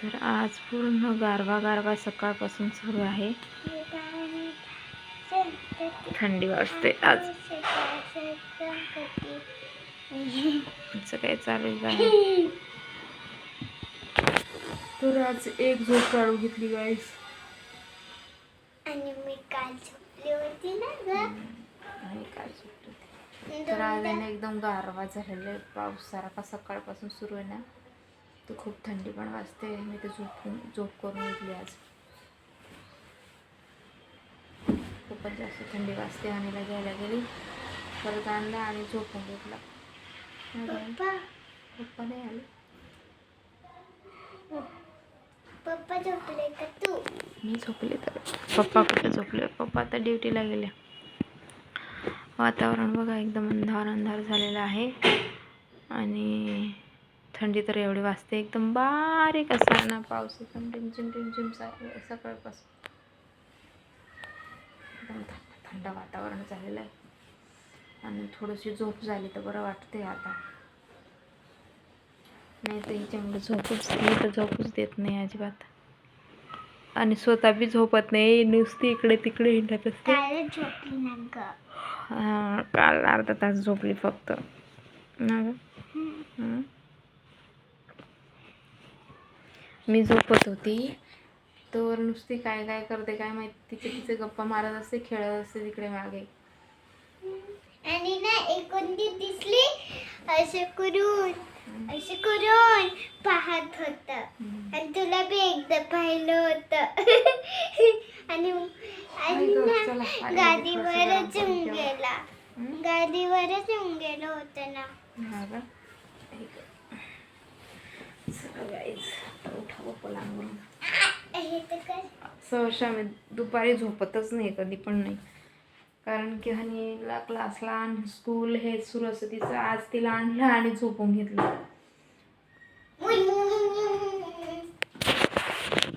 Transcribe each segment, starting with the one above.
तर आज पूर्ण गारवा गारवा सकाळपासून सुरू आहे. थंडी वाजते आज. असं काय चालू आहे. तर आज एक झोप काढून घेतली गाईस. आणि मी काल झोपली होती ना ग. काल झोपली. तर आज एकदम गारवा झालेला आहे. पाऊस सारखा सकाळपासून सुरू आहे ना. तर खूप थंडी पण वाजते. मी तर झोप करून उठली आज. खूपच जास्त थंडी वाजते. आणीला घ्यायला गेली, परत आणला आणि झोपून घेतला. पप्पा नाही आले. पप्पा झोपले का तू? मी झोपले. तर पप्पा कुठे झोपले? पप्पा आता ड्युटीला गेले. वातावरण बघा एकदम अंधार अंधार झालेलं आहे. आणि थंडी तर एवढी वाजते. एकदम बारीक असा ना पाऊस एकदम टिमचिम टिमचिम सकाळपासून एकदम थंड वातावरण झालेलं आहे. आणि थोडीशी झोप झाली तर बरं वाटते आता. नाही तर हिच्यामुळे झोपूच देत नाही अजिबात. आणि स्वतः बी झोपत नाही, नुसती इकडे तिकडे हिंडत असते. झोपली ना ग. काल अर्धा तास झोपली फक्त ना ग. मी झोपत होती तर नुसती काय काय करते काय माहिती. तिचे गप्पा मारत असते, खेळत असते तिकडे मागे. आणि ना एकोणती दिसली असे करून पाहत होत. आणि तुला बी एकदा पाहिलं होत. आणि ना गादीवरच येऊन गेला होता ना. सहसा मी दुपारी झोपतच नाही, कधी पण नाही. कारण की हनीला क्लासला आणि स्कूल हे सुरू असतं तिचं. आज तिला आणलं आणि झोपून घेतलं.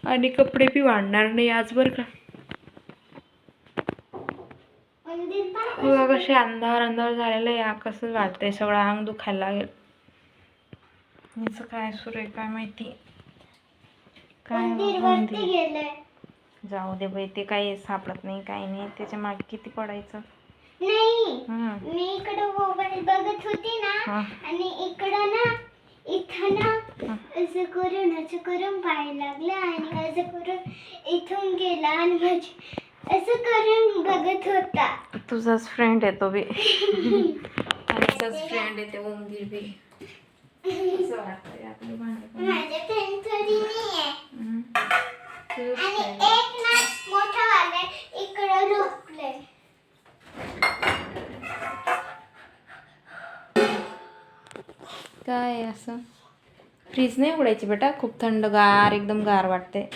आणि कपडे बी वाढणार नाही आज बरं का. कसे अंधार अंधार झालेलं आहे. कसं वाटतंय, सगळं अंग दुखायला लागेल. याचं काय सुरू आहे काय माहिती. काय जाऊ दे बाई, ते काही सापडत नाही काही नाही. त्याच्या मागे किती पडायचं. नाही मी इकडं मोबाईल बघत होती ना. आणि इकडं ना इथं ना असं करून पाहायला लागलं. आणि असं करून इथून गेला आणि असं करून बघत होता. तुझाच फ्रेंड आहे तो बी. तुझाच फ्रेंड आहे ते ओमगीर बी. असं वाटतंय आपली माझ्या फ्रेंड थोडी नाही आहे. आणि एक ना मोठा वाला इकडं झोपले. काय असं फ्रीज नाही उघडायची बेटा. खूप थंडगार एकदम गार वाटते.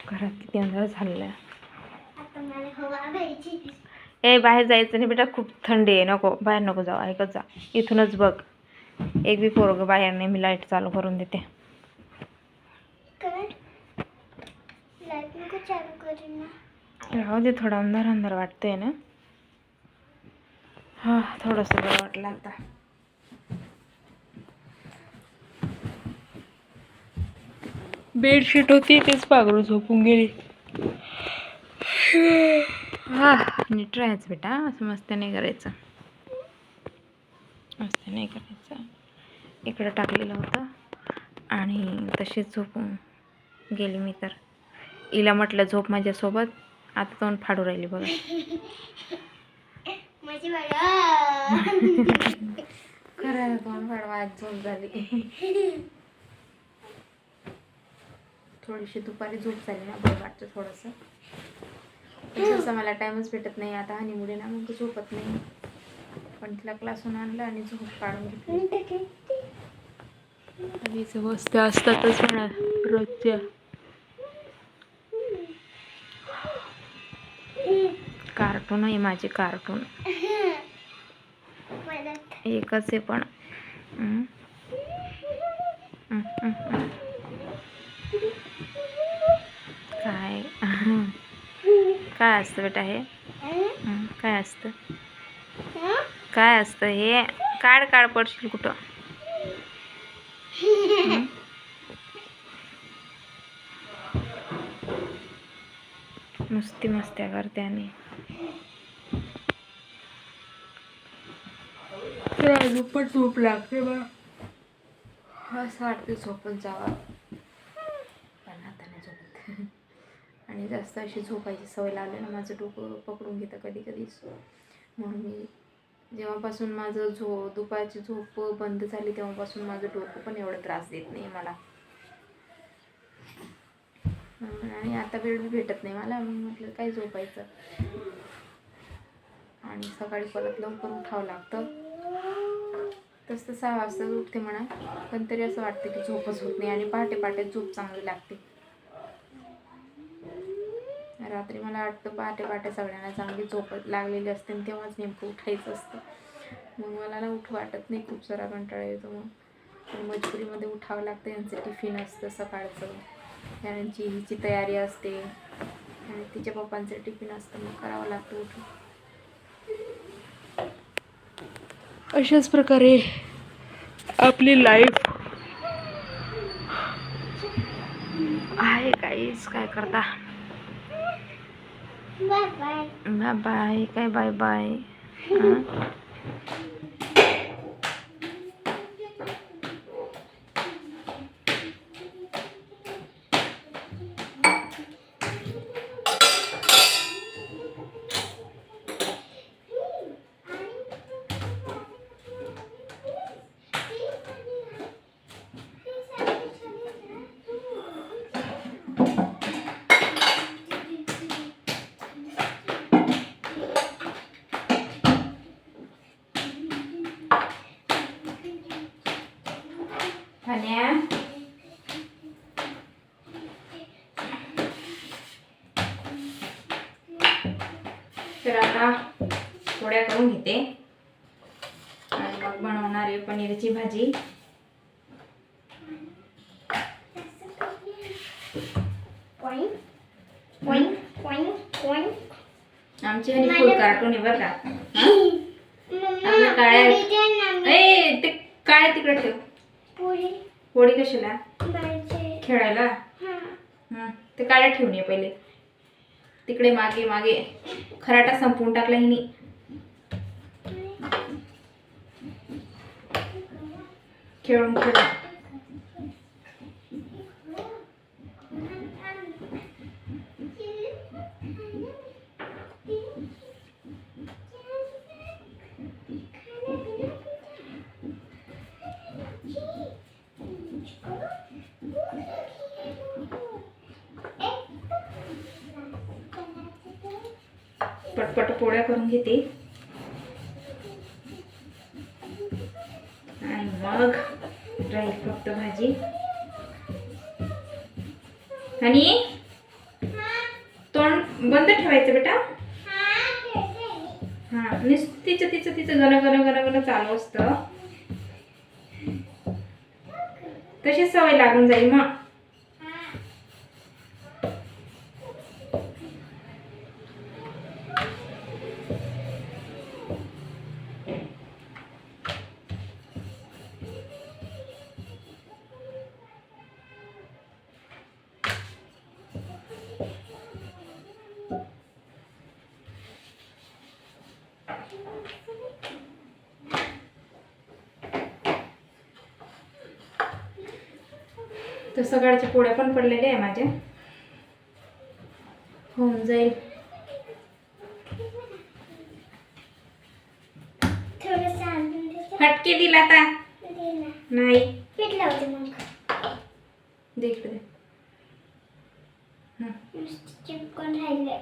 घरात किती अंधार झालेला आहे. बाहेर जायचं नाही बेटा, खूप थंडी आहे. नको बाहेर नको जाऊ. ऐकत जा, इथूनच बघ. एक बी पोरग बाहेर नाही. मी लाईट चालू करून देते. राहू दे, थोडा अंधार अंधार वाटतंय ना. हा थोडंसं बरं वाटलं आता. बेडशीट होती तेच पाघरून झोपून गेली. नीट राहायचं बेटा. असं मस्त नाही करायचं. इकडं टाकलेलं होतं आणि तशीच झोपून गेली मी. तर हिला म्हटलं झोप माझ्यासोबत. आता तोंड फाडू राहिली बघा. खरं तोंड फाडवा झोप झाली. थोडीशी दुपारी झोप झाली ना बरं वाटतं थोडंसं. तसं मला टाईमच भेटत नाही आता हनीमुळे ना, मग झोपत नाही. पण तिला क्लासून आणलं आणि झोप काढून घेतली. आणि बसते असतातच म्हणा रोजच्या. कार्टून आहे माझे. कार्टून एकच आहे पण. काय काय असतं बेटा हे. काय असतं हं? काय असतं हे? काढ काढ पडशील कुठं. हं? नुसती मस्त्या करते आणि पण झोप लागते बा. असं वाटते झोपून जावा, पण आता नाही झोपत. आणि जास्त अशी झोपायची सवय लागली ना, माझं डोकं पकडून घेतं कधी कधीच. म्हणून मी जेव्हापासून माझं दुपारची झोप बंद झाली तेव्हापासून माझं डोकं पण एवढं त्रास देत नाही मला. आणि आता वेळ बी भेटत नाही मला. मी म्हटलं काय झोपायचं, आणि सकाळी परत लवकर उठावं लागतं. तसं 6 वाजता उठते म्हणा, पण तरी असं वाटतं की झोपच होत नाही. आणि पहाटे पहाटे झोप चांगली लागते. रात्री मला वाटतं पहाटे पहाटे सगळ्यांना चांगली झोप लागलेली असते आणि तेव्हाच नेमकं उठायचं असतं. मग मला ना उठू वाटत नाही, खूप सारा कंटाळा येतो. मग मजबुरीमध्ये उठावं लागतं. यांचं टिफिन असतं सकाळचं, त्यांची हिची तयारी असते, आणि तिच्या पप्पांचं टिफिन असतं, मग करावं लागतं उठून. अशाच प्रकारे आपली लाईफ आहे. काहीच काय करता. Bye bye. Bye bye. काय बाय बाय. तर आता पोळ्या करून घेते आणि मग बनवणार आहे पनीरची भाजी. आमची आणि फुल कार्टून आहे बरं का. आपल्या काळ्या ते काळ्या तिकडे ठेव. पोळी कशाला? खेळायला. ते काळ्या ठेवून ये पहिले तिकडे मागे मागे. खराटा संपवून टाकला हिने. खेळून खेळून पटपट पोळ्या करून घेते आणि मग राहील फक्त भाजी. आणि तोंड बंद ठेवायचं बेटा. हा, तिचं तिचं तिचं गण गण गण गण चालू असतं. तशी सवय लागून जाईल मग. तर सकाळच्या पोळ्या पण पडलेल्या आहे माझ्या. होऊन जाईल. हटके दिला आता नाही देख दे. चिपकून राहिले.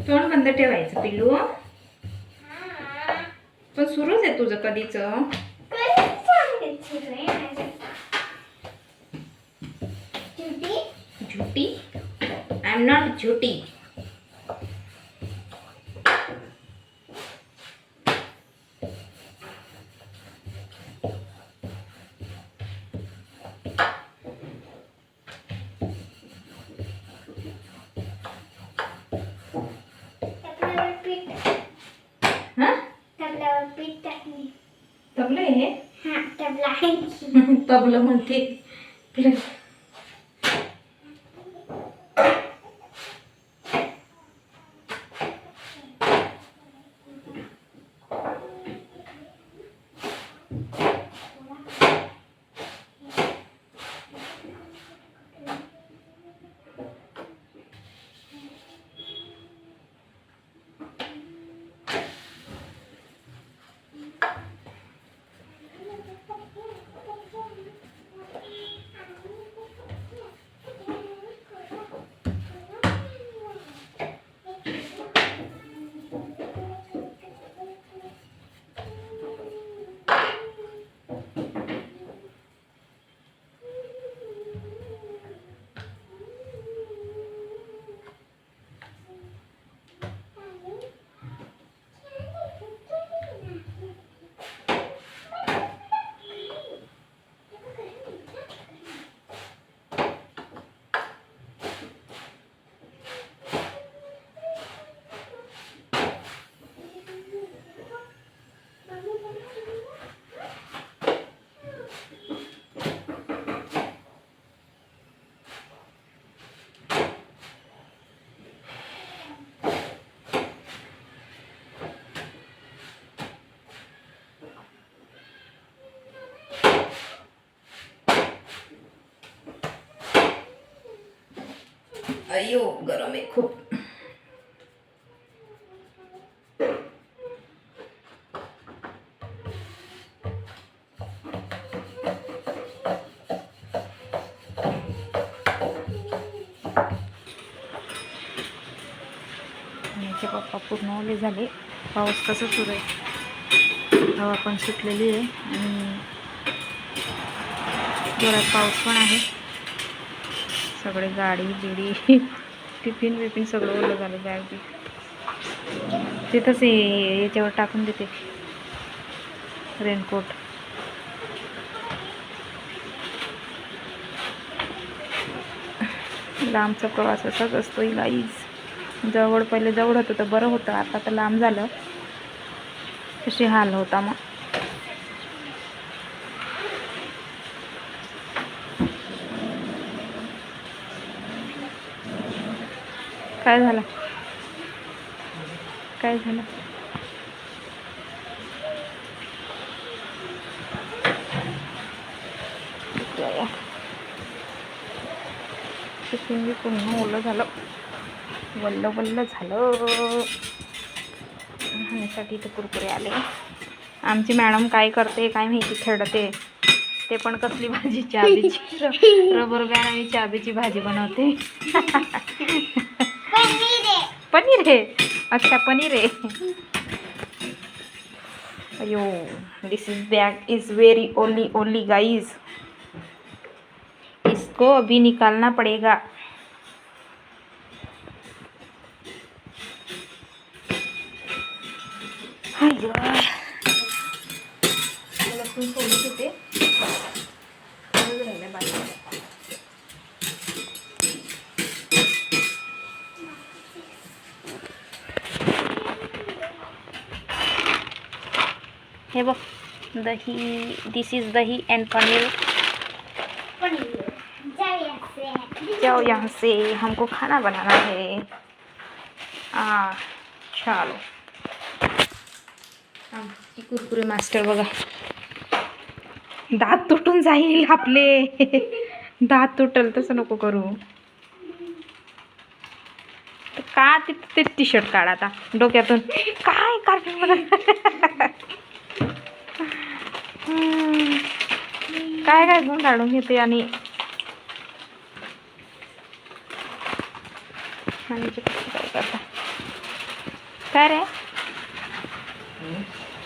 तोंड बंद ठेवायचं पिल्लू. हा. पण सुरूच आहे तुझं कधीच. कसं सांगायचं रे माझं? झुटी? झुटी? आय एम नॉट झुटी. टपल्यावर पीठ. हा टपल्यावर पीठ टाकणे. तबलं आहे हे. हा टपला आहे. तबलं म्हणते. अयो गरम आहे खूप. माझे पप्पा पूर्ण ओले झाले. पाऊस कसं सुरू आहे. हवा पण सुटलेली आहे आणि जोरात पाऊस पण आहे. सगळे गाडी बिडी टिफिन बिफिन सगळं ओलं झालं. बॅग बी तिथंच याच्यावर टाकून देते रेनकोट. लांबचा प्रवास असाच असतो गाईज. जवळ पहिले जवळ होतं तर बरं होतं, आता तर लांब झालं. कसे हाल होता मग. काय झालं? काय झालं? टिफिन बी पूर्ण ओलं झालं. वल्ल वल्ल झालं. खाण्यासाठी तर कुरकुरे आले. आमची मॅडम काय करते काय माहिती, खेळते. ते पण कसली भाजी? चाबीची. रबर बँड आणि चाबीची भाजी बनवते. पनीर है. अच्छा पनीर है. अयो this is bag is very oily oily guys. इसको अभी निकालना पड़ेगा. लसूण सोडत होते. हे बघ दही. दिस इज दही एंड पनीर. जाओ यहाँ से, हमको खाना बनाना है. चलो. कुरकुरे मास्टर बघा. दात तुटून जाईल आपले. दात तुटल तसं नको करू. का ते टी शर्ट काढ आता डोक्यातून. काय कार्टून बघा. काय काय गुण काढून घेते. आणि काय करता. काय रे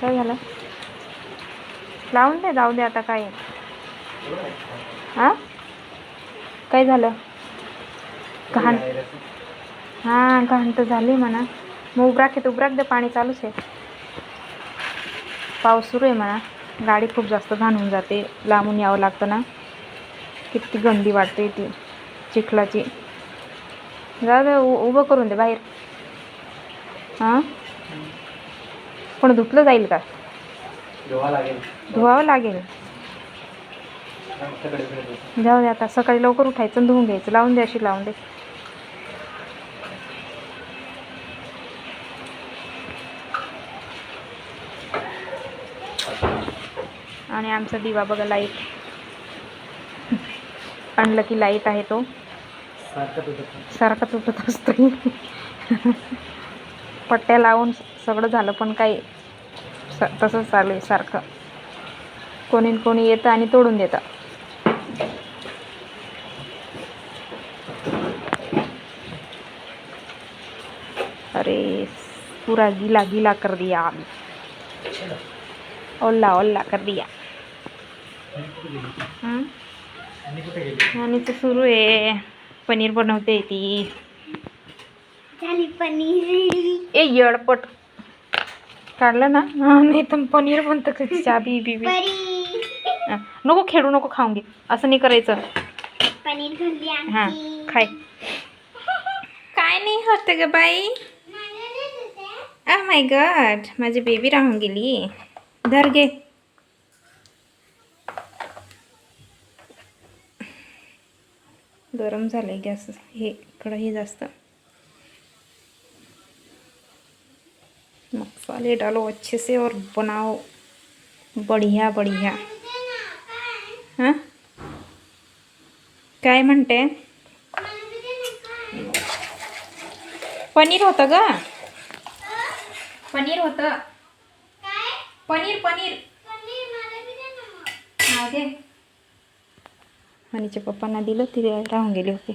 काय झालं लावून दे जाऊ दे आता काय हां काय झालं घाण हां घाण तर झाली म्हणा मग उबराक दे पाणी चालूच आहे पाऊस सुरू आहे म्हणा गाडी खूप जास्त घाण होऊन जाते लांबून यावं लागतं ना किती गंदी वाटते ती चिखलाची जाऊ दे उभं करून दे बाहेर हां पण धुतलं जाईल का धुवावं लागेल जाऊ दे आता सकाळी लवकर उठायचं धुवून घ्यायचं लावून दे अशी लावून दे आणि आमचा दिवा बघा लाईट आणलं की लाईट आहे तो सारखा तुटत असतो पट्ट्या लावून सगळं झालं पण काही तसंच चालू आहे सारखं कोणी येतं आणि तोडून देतं अरे पूरा गीला गीला कर दिया ओल्ला ओल्ला कर दिया आणि तर सुरू आहे पनीर बनवते ती झाली पनीर ए येडपट काढलं ना नाही तर पनीर बनतं कधी चाबी बिबी नको खेळू नको खाऊन घे असं नाही करायचं पनीर खाल्ली हां खाय काय नाही होतं ग बाई माय गॉड माझी बेबी राहून गेली धर घे गरम झालंय गॅस हे कढई जास्त मसाले डालो अच्छे से और बनाओ बढ़िया बढ़िया हाँ काय म्हणते पनीर होतं ग पनीर होतं पनीर पनीर घे मनीच्या पप्पांना दिलं ते राहून गेले होते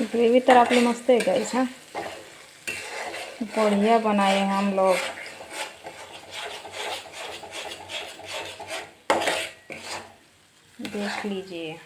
ग्रेवी तर आपली मस्त है गाइस हाँ बढ़िया बनाए हम लोग देख लीजिए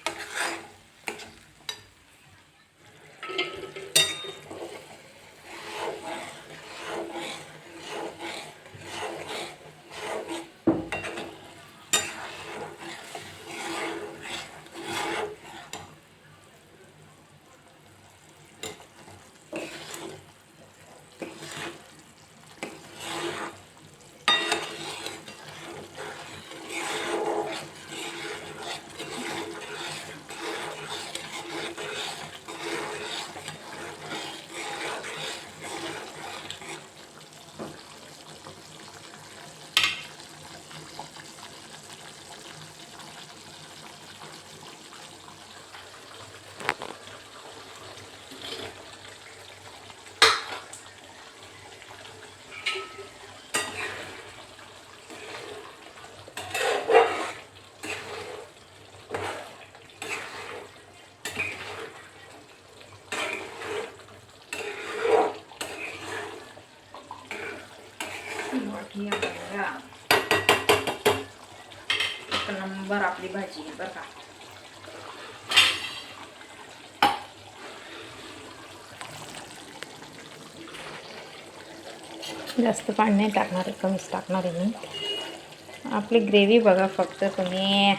एक नंबर आपली भाजी आहे बरं का जास्त पाणी नाही टाकणार आहे कमीच टाकणार आहे मी आपली ग्रेव्ही बघा फक्त तुम्ही